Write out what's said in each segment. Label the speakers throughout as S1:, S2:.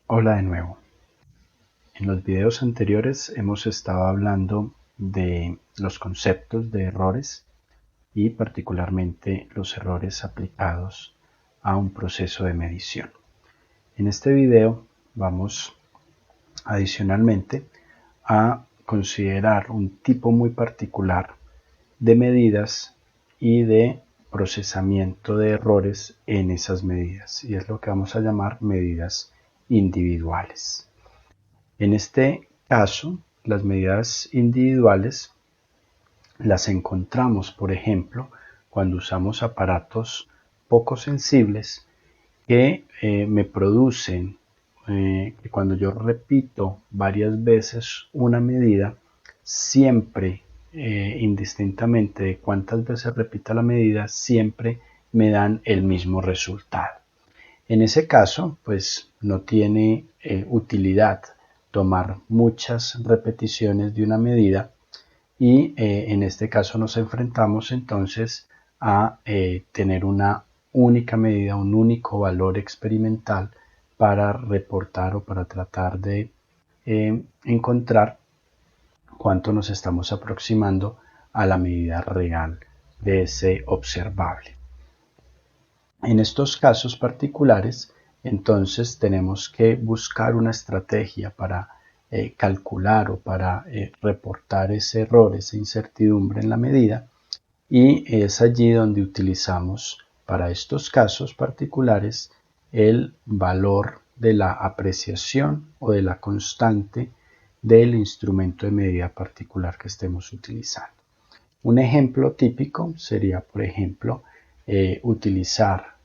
S1: Hola de nuevo. En los videos anteriores hemos estado hablando de los conceptos de errores y particularmente los errores aplicados a un proceso de medición. En este video vamos adicionalmente a considerar un tipo muy particular de medidas y de procesamiento de errores en esas medidas, y es lo que vamos a llamar medidas individuales. En este caso, las medidas individuales las encontramos, por ejemplo, cuando usamos aparatos poco sensibles que me producen, que cuando yo repito varias veces una medida, siempre, indistintamente de cuántas veces repita la medida, siempre me dan el mismo resultado. En ese caso, pues no tiene utilidad tomar muchas repeticiones de una medida y en este caso nos enfrentamos entonces a tener una única medida, un único valor experimental para reportar o para tratar de encontrar cuánto nos estamos aproximando a la medida real de ese observable. En estos casos particulares, entonces tenemos que buscar una estrategia para calcular o para reportar ese error, esa incertidumbre en la medida, y es allí donde utilizamos para estos casos particulares el valor de la apreciación o de la constante del instrumento de medida particular que estemos utilizando. Un ejemplo típico sería, por ejemplo, utilizar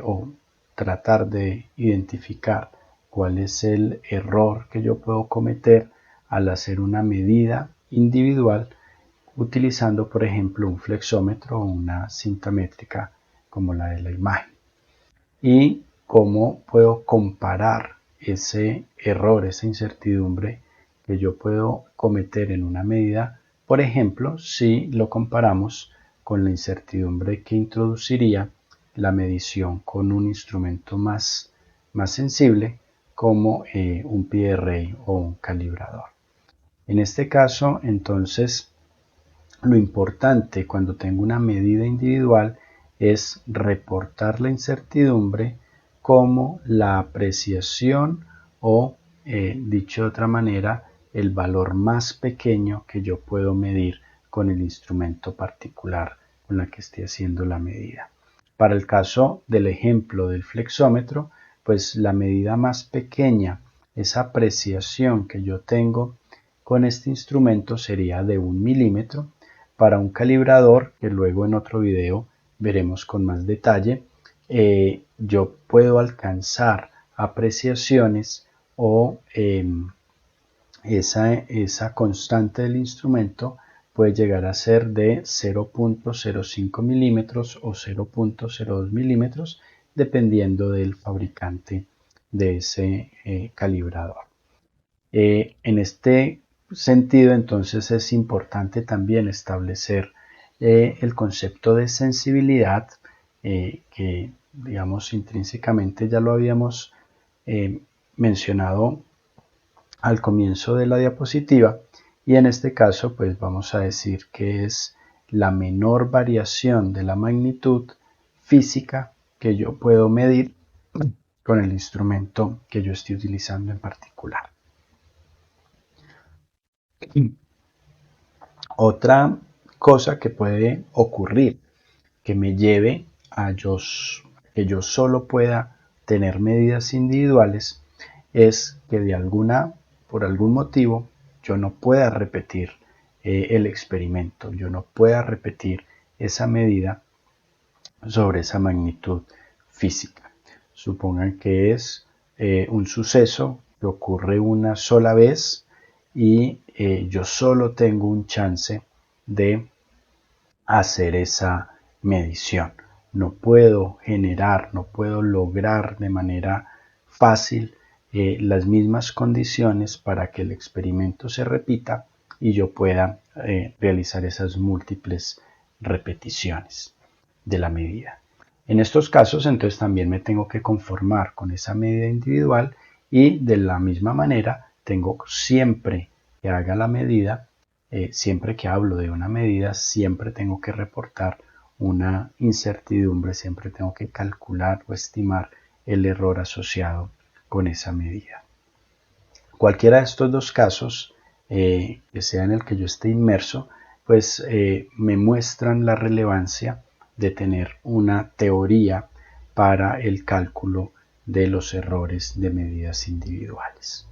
S1: o tratar de identificar cuál es el error que yo puedo cometer al hacer una medida individual utilizando, por ejemplo, un flexómetro o una cinta métrica como la de la imagen. Y cómo puedo comparar ese error, esa incertidumbre que yo puedo cometer en una medida, por ejemplo, si lo comparamos con la incertidumbre que introduciría la medición con un instrumento más sensible como un PRI o un calibrador. En este caso, entonces, lo importante cuando tengo una medida individual es reportar la incertidumbre como la apreciación o, dicho de otra manera, el valor más pequeño que yo puedo medir con el instrumento particular con la que esté haciendo la medida. Para el caso del ejemplo del flexómetro, pues la medida más pequeña, esa apreciación que yo tengo con este instrumento sería de 1 milímetro. Para un calibrador, que luego en otro video veremos con más detalle, yo puedo alcanzar apreciaciones o esa constante del instrumento puede llegar a ser de 0.05 milímetros o 0.02 milímetros dependiendo del fabricante de ese calibrador. En este sentido, entonces es importante también establecer el concepto de sensibilidad que, digamos, intrínsecamente ya lo habíamos mencionado al comienzo de la diapositiva, y en este caso pues vamos a decir que es la menor variación de la magnitud física que yo puedo medir con el instrumento que yo estoy utilizando en particular. Otra cosa que puede ocurrir que me lleve a que yo solo pueda tener medidas individuales es que por algún motivo yo no pueda repetir el experimento, yo no pueda repetir esa medida sobre esa magnitud física. Supongan que es un suceso que ocurre una sola vez y yo solo tengo un chance de hacer esa medición. No puedo generar, no puedo lograr de manera fácil las mismas condiciones para que el experimento se repita y yo pueda realizar esas múltiples repeticiones de la medida. En estos casos, entonces también me tengo que conformar con esa medida individual y de la misma manera tengo siempre que haga la medida, siempre que hablo de una medida, siempre tengo que reportar una incertidumbre, siempre tengo que calcular o estimar el error asociado con esa medida. Cualquiera de estos dos casos, que sea en el que yo esté inmerso, pues me muestran la relevancia de tener una teoría para el cálculo de los errores de medidas individuales.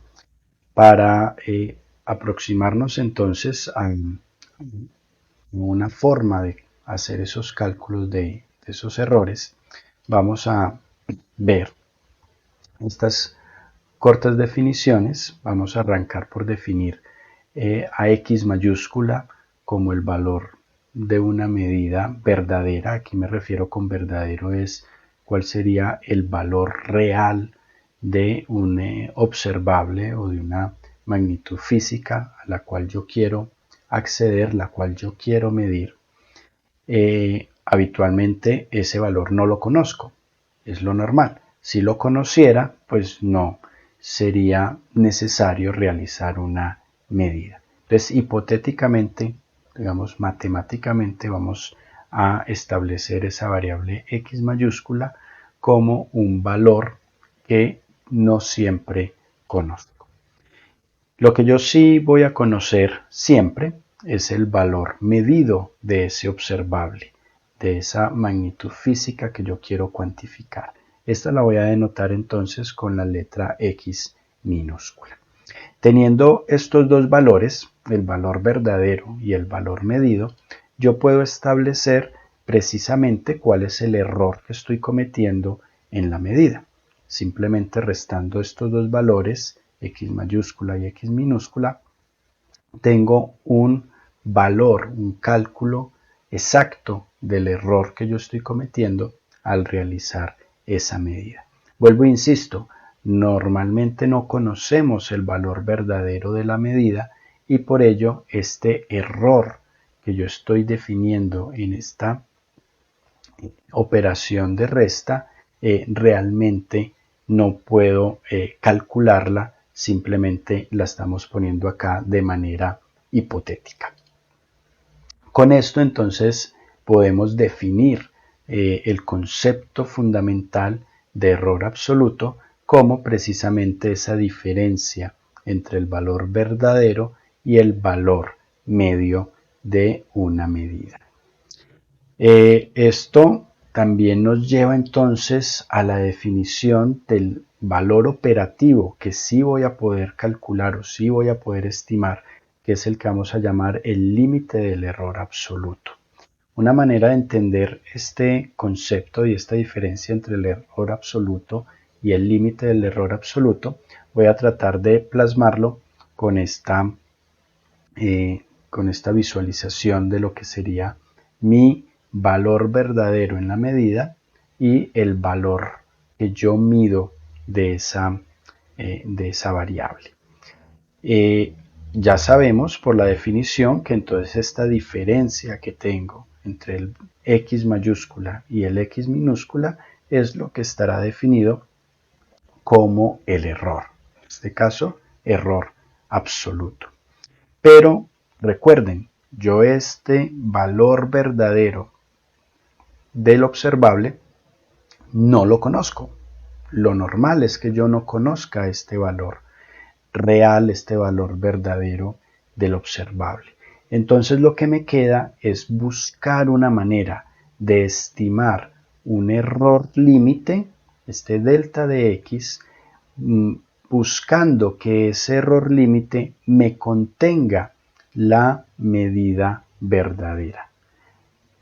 S1: Para aproximarnos entonces a una forma de hacer esos cálculos de esos errores, vamos a ver estas cortas definiciones. Vamos a arrancar por definir a X mayúscula como el valor de una medida verdadera. Aquí me refiero con verdadero es cuál sería el valor real de un observable o de una magnitud física a la cual yo quiero acceder, la cual yo quiero medir. Habitualmente ese valor no lo conozco, es lo normal. Si lo conociera, pues no sería necesario realizar una medida. Entonces, hipotéticamente, digamos matemáticamente, vamos a establecer esa variable X mayúscula como un valor que no siempre conozco. Lo que yo sí voy a conocer siempre es el valor medido de ese observable, de esa magnitud física que yo quiero cuantificar. Esta la voy a denotar entonces con la letra X minúscula. Teniendo estos dos valores, el valor verdadero y el valor medido, yo puedo establecer precisamente cuál es el error que estoy cometiendo en la medida. Simplemente restando estos dos valores, X mayúscula y X minúscula, tengo un valor, un cálculo exacto del error que yo estoy cometiendo al realizar esa medida. Vuelvo e insisto, normalmente no conocemos el valor verdadero de la medida y por ello este error que yo estoy definiendo en esta operación de resta realmente no puedo calcularla, simplemente la estamos poniendo acá de manera hipotética. Con esto entonces podemos definir el concepto fundamental de error absoluto como precisamente esa diferencia entre el valor verdadero y el valor medio de una medida. Esto también nos lleva entonces a la definición del valor operativo que sí voy a poder calcular o sí voy a poder estimar, que es el que vamos a llamar el límite del error absoluto. Una manera de entender este concepto y esta diferencia entre el error absoluto y el límite del error absoluto, voy a tratar de plasmarlo con esta visualización de lo que sería mi valor verdadero en la medida y el valor que yo mido de esa variable. Ya sabemos por la definición que entonces esta diferencia que tengo entre el X mayúscula y el X minúscula es lo que estará definido como el error. En este caso, error absoluto. Pero recuerden, yo este valor verdadero del observable no lo conozco. Lo normal es que yo no conozca este valor real, este valor verdadero del observable. Entonces lo que me queda es buscar una manera de estimar un error límite, este delta de X, buscando que ese error límite me contenga la medida verdadera.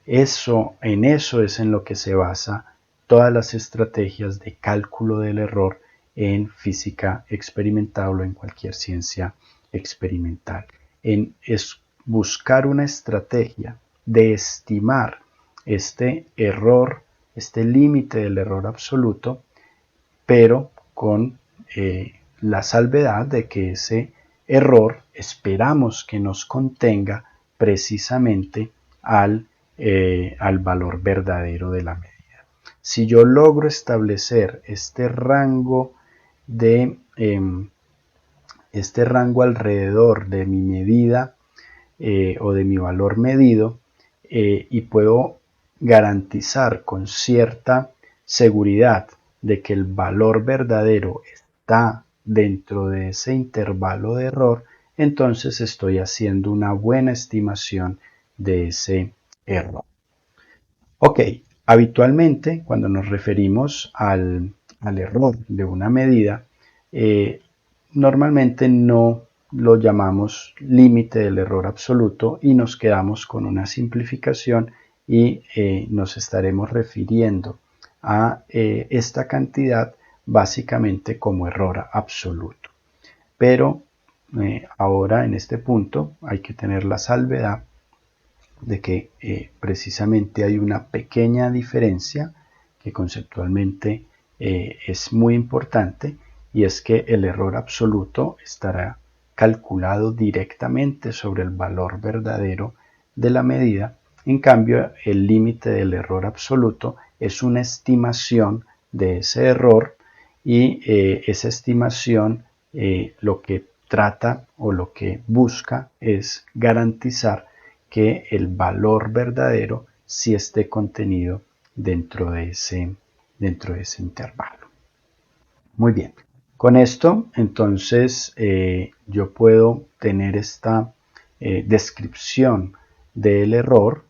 S1: En eso es en lo que se basa todas las estrategias de cálculo del error en física experimental o en cualquier ciencia experimental. Es buscar una estrategia de estimar este error, este límite del error absoluto, pero con la salvedad de que ese error esperamos que nos contenga precisamente al valor verdadero de la medida. Si yo logro establecer este rango de este rango alrededor de mi medida o de mi valor medido y puedo garantizar con cierta seguridad de que el valor verdadero está dentro de ese intervalo de error, entonces estoy haciendo una buena estimación de ese error. Ok, habitualmente cuando nos referimos al error de una medida, normalmente no lo llamamos límite del error absoluto y nos quedamos con una simplificación y nos estaremos refiriendo a esta cantidad básicamente como error absoluto. Pero ahora en este punto hay que tener la salvedad de que precisamente hay una pequeña diferencia que conceptualmente es muy importante, y es que el error absoluto estará calculado directamente sobre el valor verdadero de la medida. En cambio, el límite del error absoluto es una estimación de ese error y esa estimación lo que trata o lo que busca es garantizar que el valor verdadero sí esté contenido dentro de ese intervalo. Muy bien, con esto entonces yo puedo tener esta descripción del error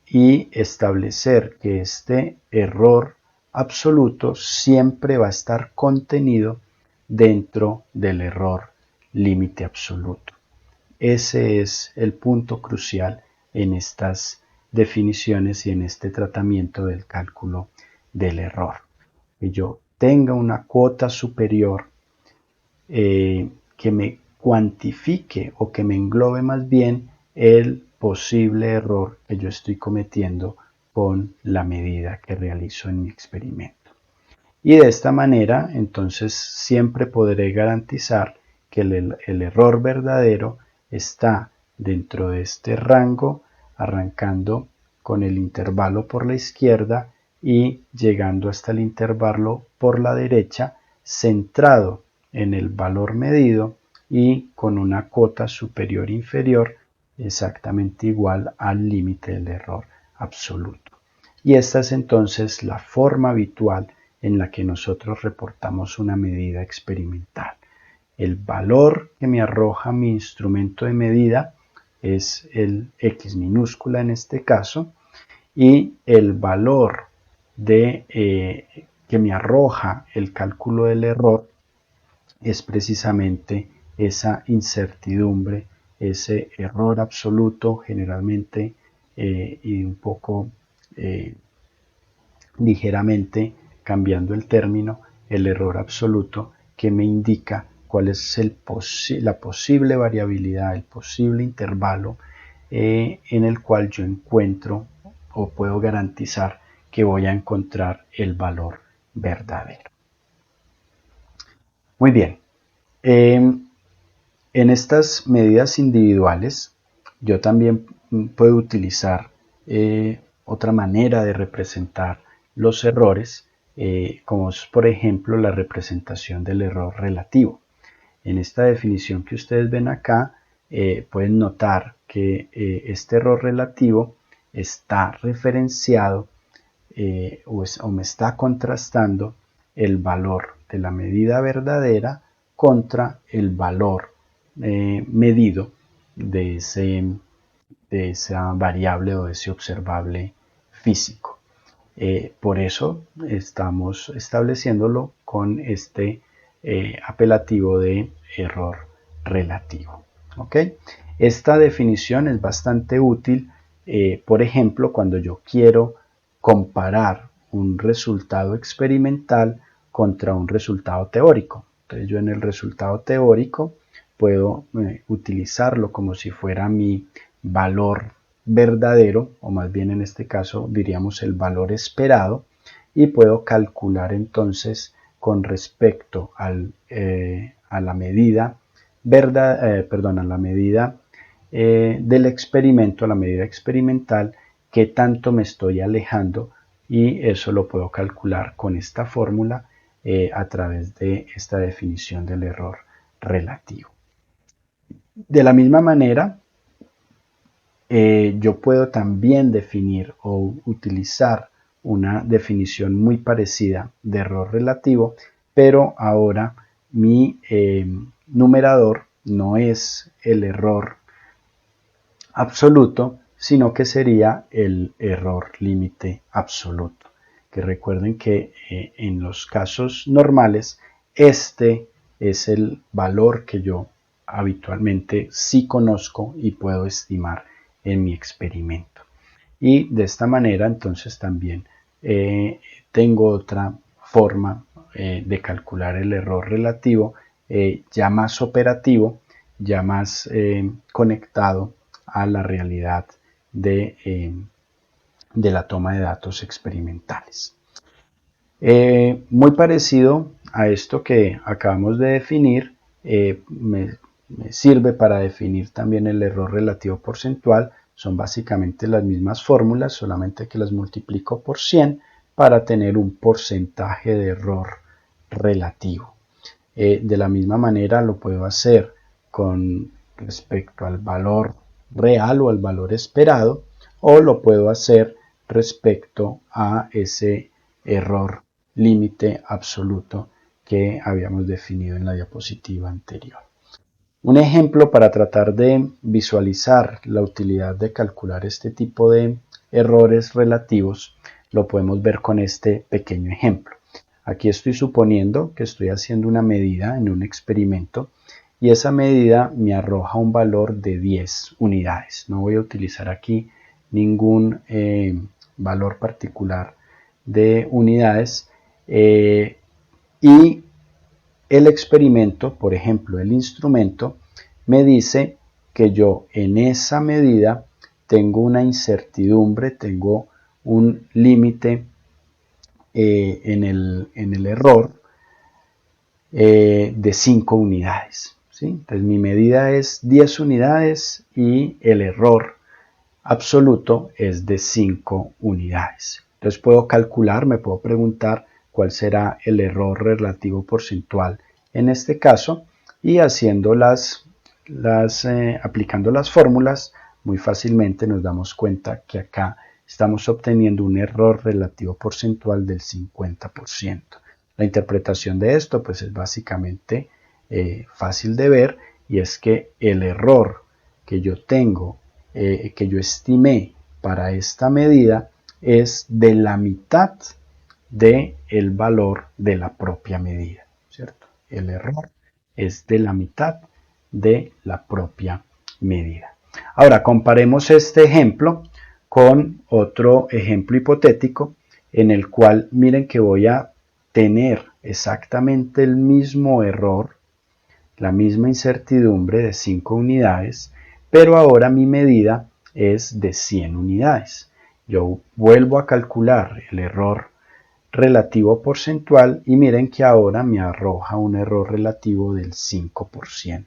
S1: y establecer que este error absoluto siempre va a estar contenido dentro del error límite absoluto. Ese es el punto crucial en estas definiciones y en este tratamiento del cálculo del error. Que yo tenga una cuota superior que me cuantifique o que me englobe más bien el posible error que yo estoy cometiendo con la medida que realizo en mi experimento. Y de esta manera, entonces, siempre podré garantizar que el error verdadero está dentro de este rango, arrancando con el intervalo por la izquierda y llegando hasta el intervalo por la derecha, centrado en el valor medido y con una cota superior inferior exactamente igual al límite del error absoluto. Y esta es entonces la forma habitual en la que nosotros reportamos una medida experimental. El valor que me arroja mi instrumento de medida es el X minúscula en este caso, y el valor que me arroja el cálculo del error es precisamente esa incertidumbre, ese error absoluto generalmente y un poco ligeramente cambiando el término, el error absoluto que me indica cuál es la posible variabilidad, el posible intervalo en el cual yo encuentro o puedo garantizar que voy a encontrar el valor verdadero. Muy bien, en estas medidas individuales yo también puedo utilizar otra manera de representar los errores, como es por ejemplo la representación del error relativo. En esta definición que ustedes ven acá, pueden notar que este error relativo está referenciado o me está contrastando el valor de la medida verdadera contra el valor medido de esa variable o de ese observable físico. Por eso estamos estableciéndolo con este apelativo de error relativo. ¿Okay? Esta definición es bastante útil, por ejemplo, cuando yo quiero comparar un resultado experimental contra un resultado teórico. Entonces yo en el resultado teórico puedo utilizarlo como si fuera mi valor verdadero, o más bien en este caso diríamos el valor esperado, y puedo calcular entonces con respecto a la medida del experimento, a la medida experimental, qué tanto me estoy alejando, y eso lo puedo calcular con esta fórmula a través de esta definición del error relativo. De la misma manera, yo puedo también definir o utilizar una definición muy parecida de error relativo, pero ahora mi numerador no es el error absoluto, sino que sería el error límite absoluto. Que recuerden que en los casos normales este es el valor que yo habitualmente sí conozco y puedo estimar en mi experimento. Y de esta manera entonces también tengo otra forma de calcular el error relativo ya más operativo, ya más conectado a la realidad de la toma de datos experimentales. Muy parecido a esto que acabamos de definir, me sirve para definir también el error relativo porcentual. Son básicamente las mismas fórmulas, solamente que las multiplico por 100 para tener un porcentaje de error relativo. De la misma manera lo puedo hacer con respecto al valor real o al valor esperado, o lo puedo hacer respecto a ese error límite absoluto que habíamos definido en la diapositiva anterior. Un ejemplo para tratar de visualizar la utilidad de calcular este tipo de errores relativos lo podemos ver con este pequeño ejemplo. Aquí estoy suponiendo que estoy haciendo una medida en un experimento y esa medida me arroja un valor de 10 unidades. No voy a utilizar aquí ningún valor particular de unidades y el experimento, por ejemplo, el instrumento, me dice que yo en esa medida tengo una incertidumbre, tengo un límite en el error de 5 unidades. ¿Sí? Entonces mi medida es 10 unidades y el error absoluto es de 5 unidades. Entonces puedo calcular, me puedo preguntar cuál será el error relativo porcentual en este caso, y haciendo aplicando las fórmulas muy fácilmente nos damos cuenta que acá estamos obteniendo un error relativo porcentual del 50%. La interpretación de esto pues es básicamente fácil de ver, y es que el error que yo tengo, que yo estimé para esta medida, es de la mitad del valor de la propia medida, ¿cierto? El error es de la mitad de la propia medida. Ahora comparemos este ejemplo con otro ejemplo hipotético en el cual miren que voy a tener exactamente el mismo error, la misma incertidumbre de 5 unidades, pero ahora mi medida es de 100 unidades. Yo vuelvo a calcular el error relativo porcentual y miren que ahora me arroja un error relativo del 5%.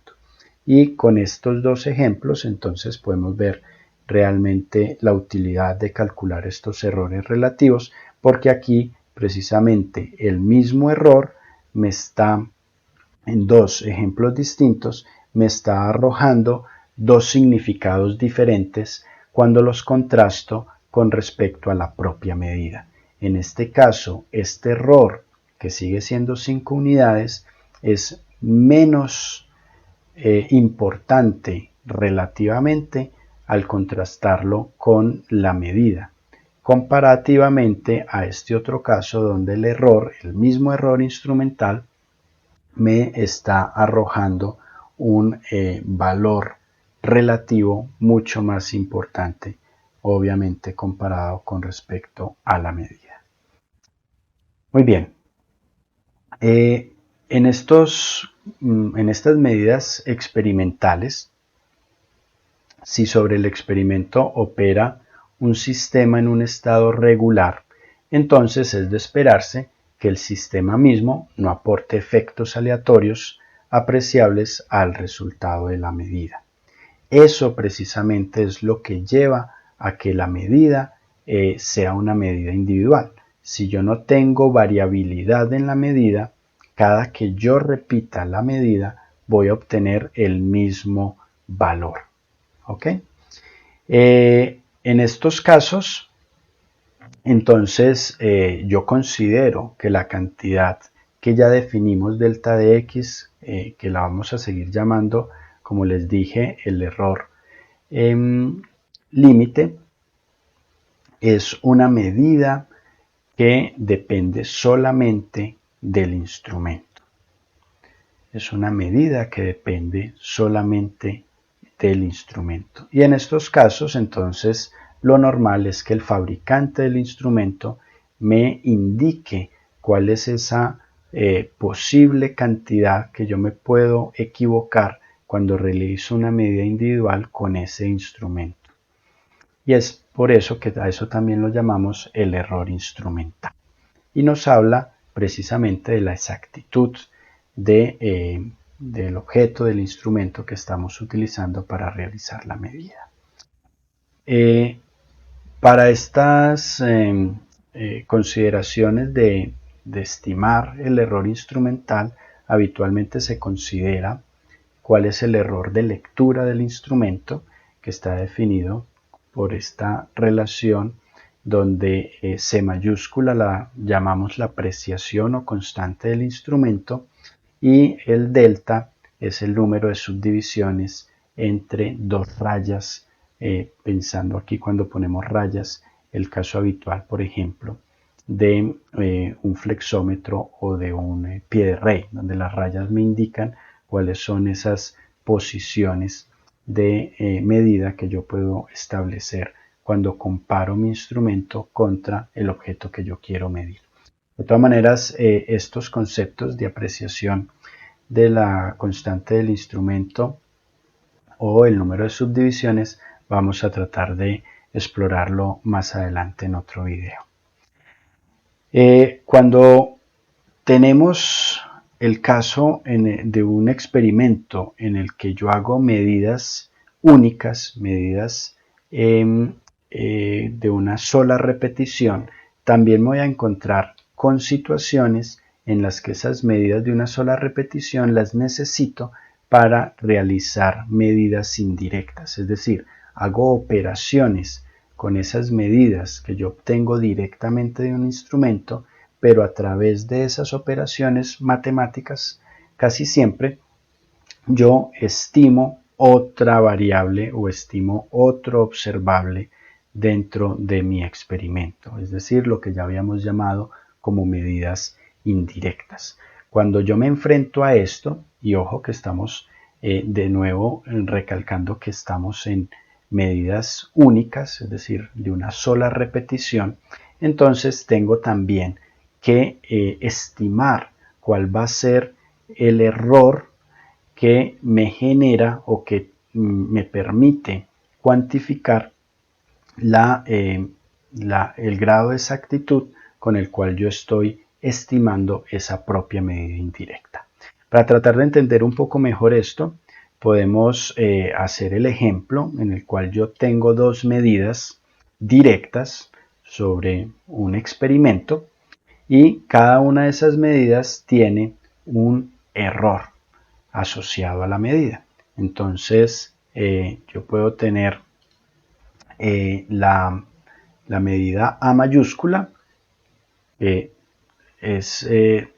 S1: Y con estos dos ejemplos entonces podemos ver realmente la utilidad de calcular estos errores relativos, porque aquí precisamente el mismo error me está, en dos ejemplos distintos, me está arrojando dos significados diferentes cuando los contrasto con respecto a la propia medida. En este caso, este error, que sigue siendo 5 unidades, es menos importante relativamente al contrastarlo con la medida, comparativamente a este otro caso donde el error, el mismo error instrumental, me está arrojando un valor relativo mucho más importante, obviamente comparado con respecto a la medida. Muy bien, en estas medidas experimentales, si sobre el experimento opera un sistema en un estado regular, entonces es de esperarse que el sistema mismo no aporte efectos aleatorios apreciables al resultado de la medida. Eso precisamente es lo que lleva a que la medida sea una medida individual. si yo no tengo variabilidad en la medida, cada que yo repita la medida voy a obtener el mismo valor. ¿Ok? En estos casos, entonces yo considero que la cantidad que ya definimos delta de x, que la vamos a seguir llamando, como les dije, el error límite, es una medida que depende solamente del instrumento. Es una medida que depende solamente del instrumento. Y en estos casos, entonces, lo normal es que el fabricante del instrumento me indique cuál es esa posible cantidad que yo me puedo equivocar cuando realizo una medida individual con ese instrumento. Y es por eso que a eso también lo llamamos el error instrumental. Y nos habla precisamente de la exactitud del objeto, del instrumento que estamos utilizando para realizar la medida. Para estas consideraciones de estimar el error instrumental, habitualmente se considera cuál es el error de lectura del instrumento, que está definido por esta relación donde C mayúscula la llamamos la apreciación o constante del instrumento y el delta es el número de subdivisiones entre dos rayas, pensando aquí cuando ponemos rayas, el caso habitual, por ejemplo, de un flexómetro o de un pie de rey, donde las rayas me indican cuáles son esas posiciones de medida que yo puedo establecer cuando comparo mi instrumento contra el objeto que yo quiero medir. De todas maneras, estos conceptos de apreciación de la constante del instrumento o el número de subdivisiones vamos a tratar de explorarlo más adelante en otro video. Cuando tenemos el caso de un experimento en el que yo hago medidas únicas, medidas de una sola repetición, también me voy a encontrar con situaciones en las que esas medidas de una sola repetición las necesito para realizar medidas indirectas, es decir, hago operaciones con esas medidas que yo obtengo directamente de un instrumento, pero a través de esas operaciones matemáticas casi siempre yo estimo otra variable o estimo otro observable dentro de mi experimento, es decir, lo que ya habíamos llamado como medidas indirectas. Cuando yo me enfrento a esto, y ojo que estamos de nuevo recalcando que estamos en medidas únicas, es decir, de una sola repetición, entonces tengo también que estimar cuál va a ser el error que me genera o que me permite cuantificar el grado de exactitud con el cual yo estoy estimando esa propia medida indirecta. Para tratar de entender un poco mejor esto, podemos hacer el ejemplo en el cual yo tengo dos medidas directas sobre un experimento y cada una de esas medidas tiene un error asociado a la medida. Entonces yo puedo tener la medida A mayúscula,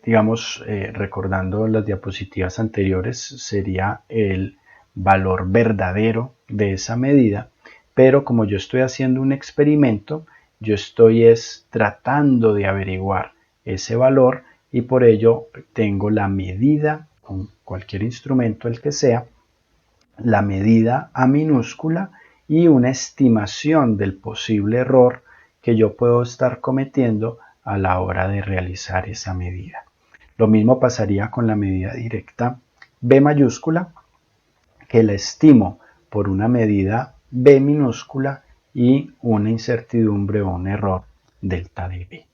S1: digamos, recordando las diapositivas anteriores, sería el valor verdadero de esa medida, pero como yo estoy haciendo un experimento, yo estoy tratando de averiguar ese valor y por ello tengo la medida, con cualquier instrumento el que sea, la medida A minúscula y una estimación del posible error que yo puedo estar cometiendo a la hora de realizar esa medida. Lo mismo pasaría con la medida directa B mayúscula, que la estimo por una medida B minúscula y una incertidumbre o un error delta de B.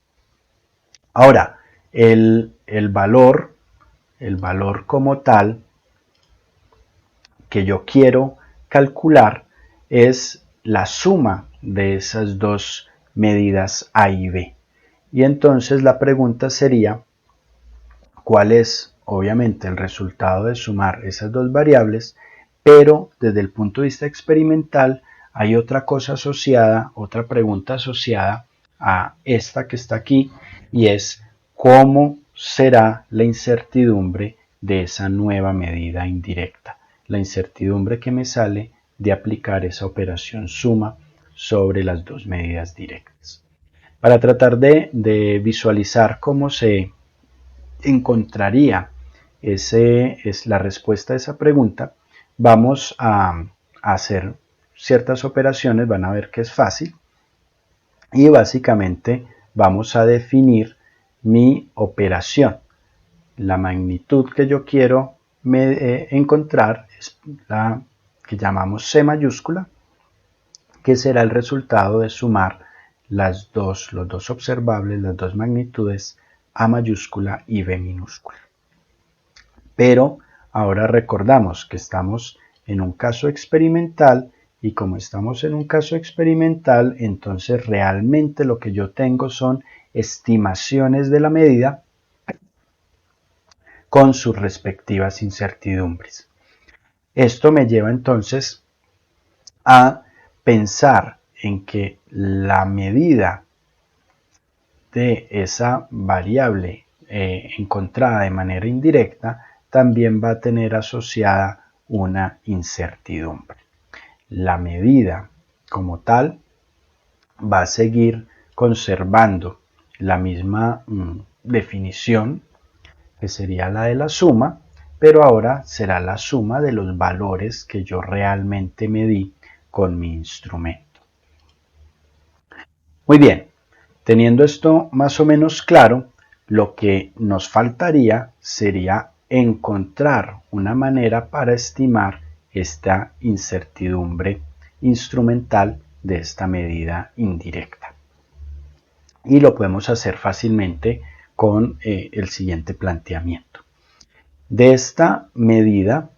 S1: Ahora, el valor como tal que yo quiero calcular es la suma de esas dos medidas A y B. Y entonces la pregunta sería, ¿cuál es obviamente el resultado de sumar esas dos variables? Pero desde el punto de vista experimental hay otra cosa asociada, otra pregunta asociada a esta que está aquí, y es ¿cómo será la incertidumbre de esa nueva medida indirecta? La incertidumbre que me sale de aplicar esa operación suma sobre las dos medidas directas. Para tratar de visualizar cómo se encontraría es la respuesta a esa pregunta, vamos a hacer ciertas operaciones, van a ver que es fácil, y básicamente vamos a definir mi operación. La magnitud que yo quiero encontrar es la que llamamos C mayúscula, que será el resultado de sumar los dos observables, las dos magnitudes A mayúscula y B minúscula. Pero ahora recordamos que estamos en un caso experimental, y como estamos en un caso experimental, entonces realmente lo que yo tengo son estimaciones de la medida con sus respectivas incertidumbres. Esto me lleva entonces a pensar en que la medida de esa variable encontrada de manera indirecta también va a tener asociada una incertidumbre. La medida como tal va a seguir conservando la misma definición, que sería la de la suma, pero ahora será la suma de los valores que yo realmente medí con mi instrumento. Muy bien, teniendo esto más o menos claro, lo que nos faltaría sería encontrar una manera para estimar esta incertidumbre instrumental de esta medida indirecta. Y lo podemos hacer fácilmente con el siguiente planteamiento. De esta medida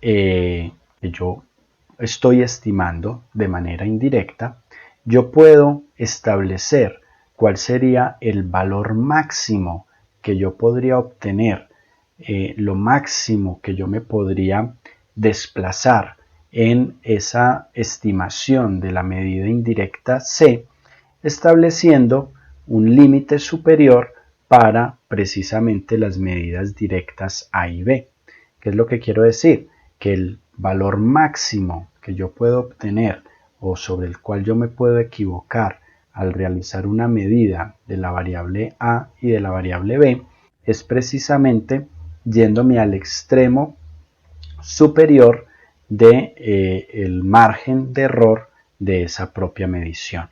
S1: que yo estoy estimando de manera indirecta, yo puedo establecer cuál sería el valor máximo que yo podría obtener, lo máximo que yo me podría desplazar en esa estimación de la medida indirecta C, estableciendo un límite superior para precisamente las medidas directas A y B. ¿Qué es lo que quiero decir? Que el valor máximo que yo puedo obtener o sobre el cual yo me puedo equivocar al realizar una medida de la variable A y de la variable B es precisamente yéndome al extremo superior del margen de error de esa propia medición.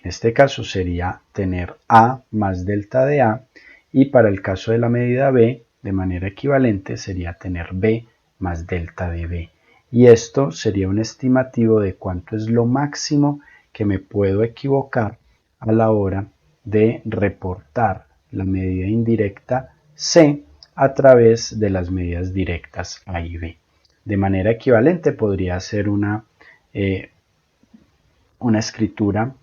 S1: En este caso sería tener A más delta de A, y para el caso de la medida B, de manera equivalente, sería tener B más delta de B. Y esto sería un estimativo de cuánto es lo máximo que me puedo equivocar a la hora de reportar la medida indirecta C a través de las medidas directas A y B. De manera equivalente podría ser una escritura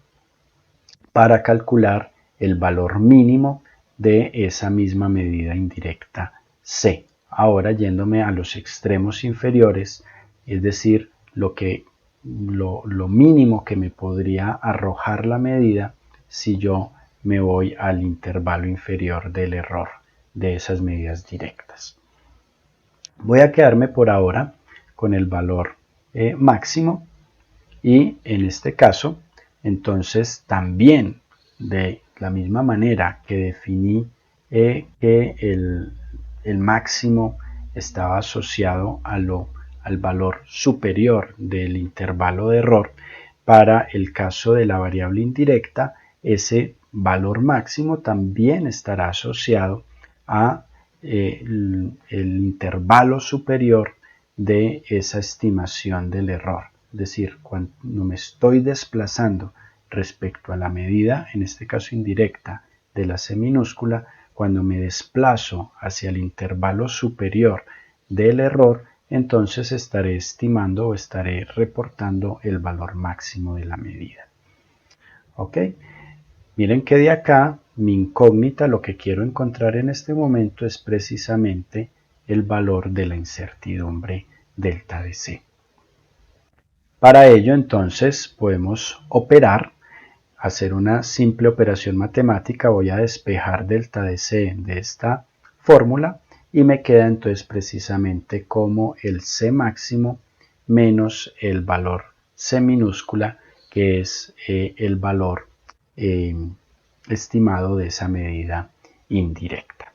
S1: para calcular el valor mínimo de esa misma medida indirecta C. Ahora yéndome a los extremos inferiores, es decir, lo mínimo que me podría arrojar la medida si yo me voy al intervalo inferior del error de esas medidas directas. Voy a quedarme por ahora con el valor máximo, y en este caso entonces también de la misma manera que definí que el máximo estaba asociado al valor superior del intervalo de error, para el caso de la variable indirecta ese valor máximo también estará asociado a el intervalo superior de esa estimación del error. Es decir, cuando me estoy desplazando respecto a la medida, en este caso indirecta, de la C minúscula, cuando me desplazo hacia el intervalo superior del error, entonces estaré estimando o estaré reportando el valor máximo de la medida. ¿Ok? Miren que de acá mi incógnita, lo que quiero encontrar en este momento es precisamente el valor de la incertidumbre delta de C. Para ello entonces podemos operar, hacer una simple operación matemática. Voy a despejar delta de C de esta fórmula y me queda entonces precisamente como el C máximo menos el valor C minúscula, que es el valor estimado de esa medida indirecta.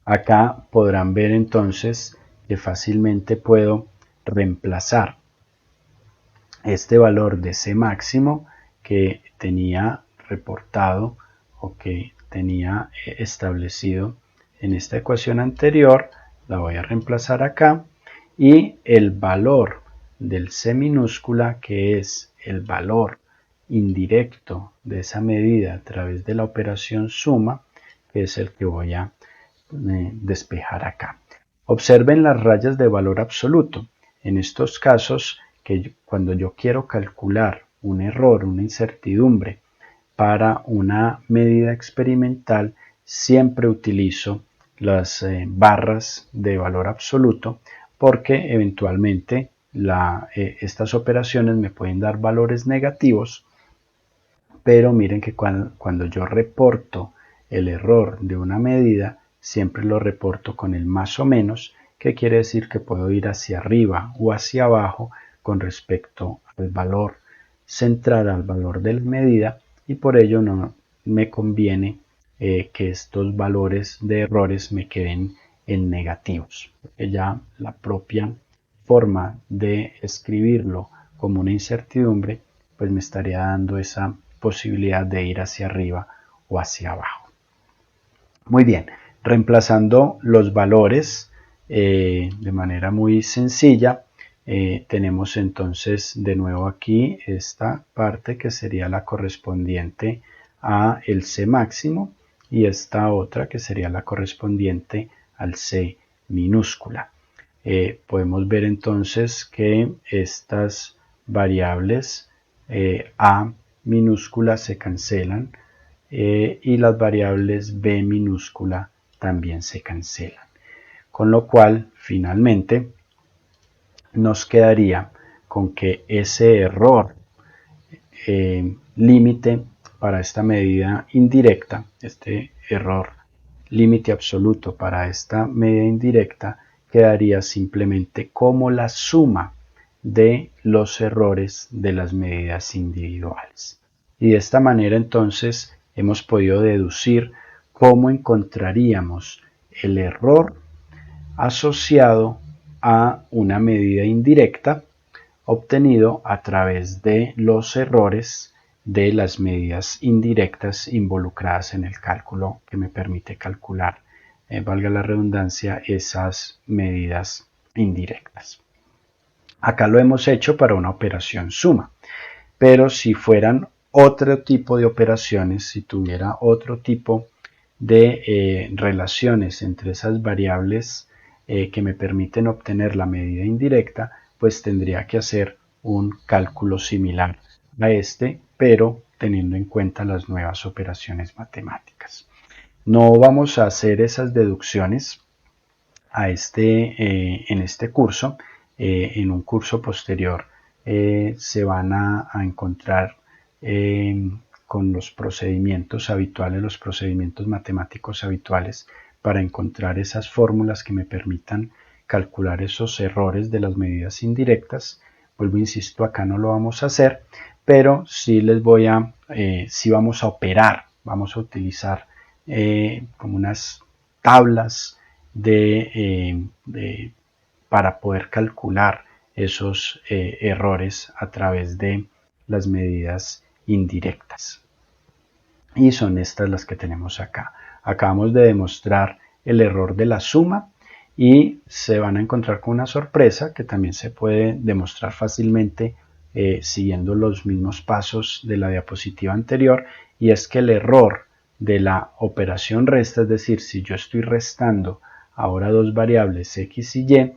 S1: Acá podrán ver entonces que fácilmente puedo reemplazar este valor de C máximo que tenía reportado o que tenía establecido en esta ecuación anterior, la voy a reemplazar acá, y el valor del C minúscula, que es el valor indirecto de esa medida a través de la operación suma, que es el que voy a despejar acá. Observen las rayas de valor absoluto. En estos casos, que cuando yo quiero calcular un error, una incertidumbre para una medida experimental, siempre utilizo las barras de valor absoluto, porque eventualmente estas operaciones me pueden dar valores negativos, pero miren que cuando yo reporto el error de una medida, siempre lo reporto con el más o menos, que quiere decir que puedo ir hacia arriba o hacia abajo con respecto al valor central, al valor de la medida, y por ello no me conviene que estos valores de errores me queden en negativos, porque ya la propia forma de escribirlo como una incertidumbre pues me estaría dando esa posibilidad de ir hacia arriba o hacia abajo. Muy bien, reemplazando los valores de manera muy sencilla, tenemos entonces de nuevo aquí esta parte que sería la correspondiente a el C máximo y esta otra que sería la correspondiente al C minúscula. Podemos ver entonces que estas variables A minúscula se cancelan y las variables B minúscula también se cancelan. Con lo cual, finalmente, nos quedaría con que ese error límite para esta medida indirecta, este error límite absoluto para esta medida indirecta, quedaría simplemente como la suma de los errores de las medidas individuales. Y de esta manera entonces hemos podido deducir cómo encontraríamos el error asociado a una medida indirecta obtenido a través de los errores de las medidas indirectas involucradas en el cálculo que me permite calcular, valga la redundancia, esas medidas indirectas. Acá lo hemos hecho para una operación suma, pero si fueran otro tipo de operaciones, si tuviera otro tipo de relaciones entre esas variables que me permiten obtener la medida indirecta, pues tendría que hacer un cálculo similar a este, pero teniendo en cuenta las nuevas operaciones matemáticas. No vamos a hacer esas deducciones en este curso. En un curso posterior se van a encontrar con los procedimientos habituales, los procedimientos matemáticos habituales para encontrar esas fórmulas que me permitan calcular esos errores de las medidas indirectas. Vuelvo, insisto, acá no lo vamos a hacer, pero sí sí vamos a operar, vamos a utilizar como unas tablas para poder calcular esos errores a través de las medidas indirectas. Y son estas las que tenemos acá. Acabamos de demostrar el error de la suma y se van a encontrar con una sorpresa que también se puede demostrar fácilmente siguiendo los mismos pasos de la diapositiva anterior, y es que el error de la operación resta, es decir, si yo estoy restando ahora dos variables x y y,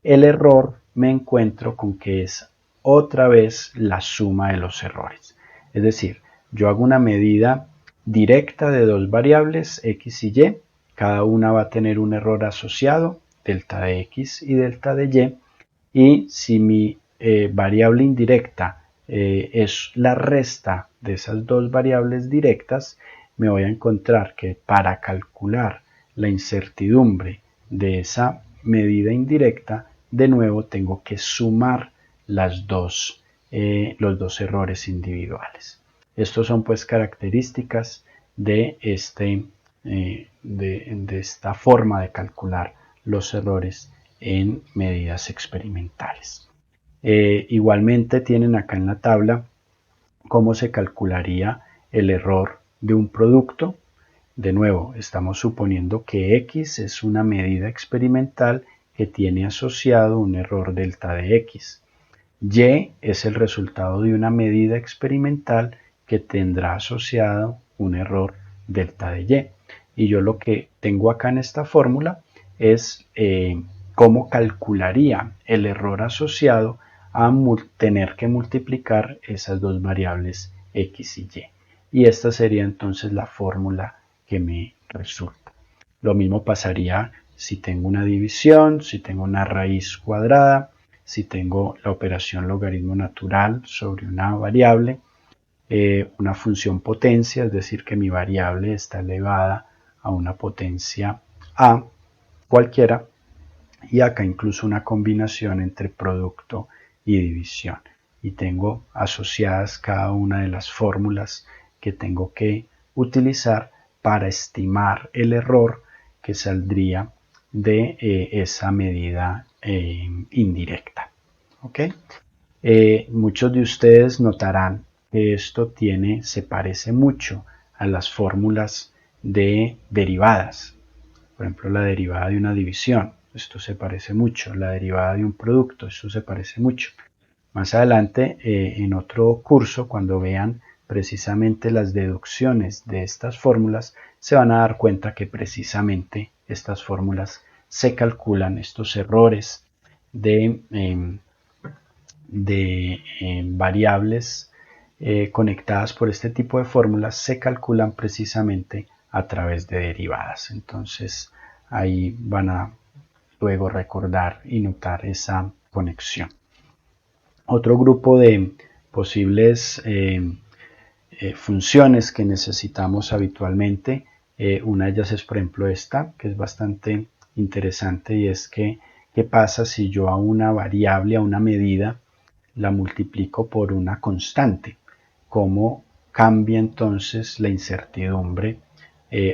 S1: el error me encuentro con que es otra vez la suma de los errores. Es decir, yo hago una medida directa de dos variables, x y y. Cada una va a tener un error asociado, delta de x y delta de y. Y si mi variable indirecta es la resta de esas dos variables directas, me voy a encontrar que para calcular la incertidumbre de esa medida indirecta, de nuevo tengo que sumar los dos errores individuales. Estos son pues características de esta forma de calcular los errores en medidas experimentales. Igualmente tienen acá en la tabla cómo se calcularía el error de un producto. De nuevo, estamos suponiendo que x es una medida experimental que tiene asociado un error delta de x. Y es el resultado de una medida experimental que tendrá asociado un error delta de y. Y yo lo que tengo acá en esta fórmula es cómo calcularía el error asociado a tener que multiplicar esas dos variables x y y. Y esta sería entonces la fórmula que me resulta. Lo mismo pasaría si tengo una división, si tengo una raíz cuadrada, si tengo la operación logaritmo natural sobre una variable, una función potencia, es decir, que mi variable está elevada a una potencia a cualquiera, y acá incluso una combinación entre producto y división. Y tengo asociadas cada una de las fórmulas que tengo que utilizar para estimar el error que saldría de esa medida indirecta. ¿Okay? Muchos de ustedes notarán que esto se parece mucho a las fórmulas de derivadas. Por ejemplo, la derivada de una división, esto se parece mucho. La derivada de un producto, esto se parece mucho. Más adelante, en otro curso, cuando vean precisamente las deducciones de estas fórmulas, se van a dar cuenta que precisamente estas fórmulas se calculan, estos errores de variables conectadas por este tipo de fórmulas se calculan precisamente a través de derivadas. Entonces ahí van a luego recordar y notar esa conexión. Otro grupo de posibles funciones que necesitamos habitualmente, una de ellas es por ejemplo esta, que es bastante interesante, y es que ¿qué pasa si yo a una variable, a una medida, la multiplico por una constante? ¿Cómo cambia entonces la incertidumbre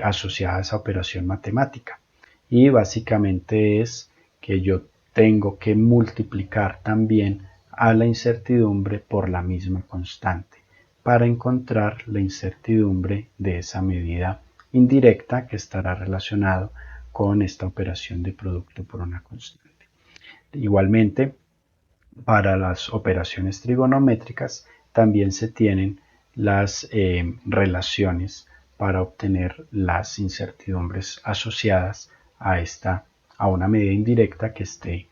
S1: asociada a esa operación matemática? Y básicamente es que yo tengo que multiplicar también a la incertidumbre por la misma constante para encontrar la incertidumbre de esa medida indirecta que estará relacionado con esta operación de producto por una constante. Igualmente, para las operaciones trigonométricas también se tienen las relaciones para obtener las incertidumbres asociadas a una medida indirecta que esté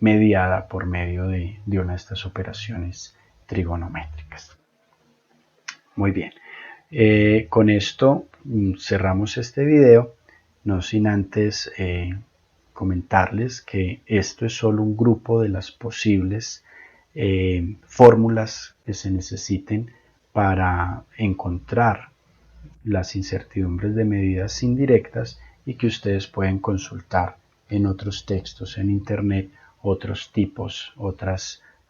S1: mediada por medio de una de estas operaciones trigonométricas. Muy bien, con esto cerramos este video, no sin antes comentarles que esto es solo un grupo de las posibles fórmulas que se necesiten para encontrar las incertidumbres de medidas indirectas y que ustedes pueden consultar en otros textos en internet, otras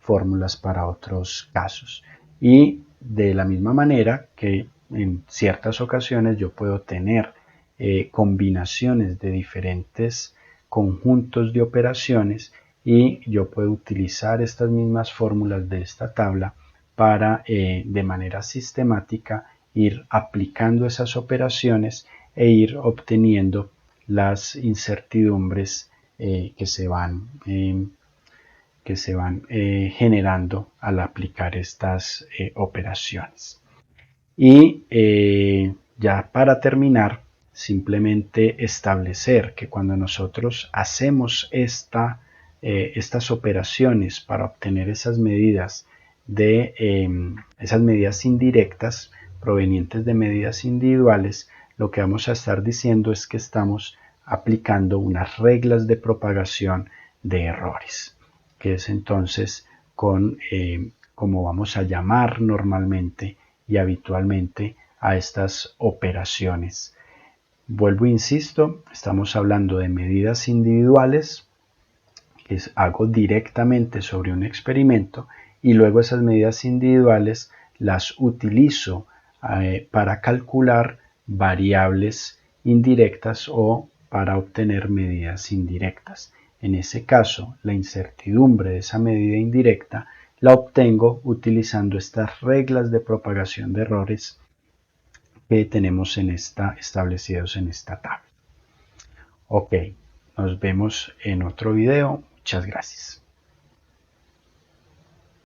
S1: fórmulas para otros casos. Y de la misma manera que en ciertas ocasiones yo puedo tener combinaciones de diferentes conjuntos de operaciones y yo puedo utilizar estas mismas fórmulas de esta tabla para de manera sistemática ir aplicando esas operaciones e ir obteniendo las incertidumbres que se van generando al aplicar estas operaciones. Y ya para terminar, simplemente establecer que cuando nosotros hacemos estas operaciones para obtener esas medidas de esas medidas indirectas provenientes de medidas individuales, lo que vamos a estar diciendo es que estamos aplicando unas reglas de propagación de errores, que es entonces como vamos a llamar normalmente y habitualmente a estas operaciones. Vuelvo e insisto, estamos hablando de medidas individuales que hago directamente sobre un experimento y luego esas medidas individuales las utilizo para calcular variables indirectas o para obtener medidas indirectas. En ese caso, la incertidumbre de esa medida indirecta la obtengo utilizando estas reglas de propagación de errores que tenemos establecidos en esta tabla. Ok, nos vemos en otro video. Muchas gracias.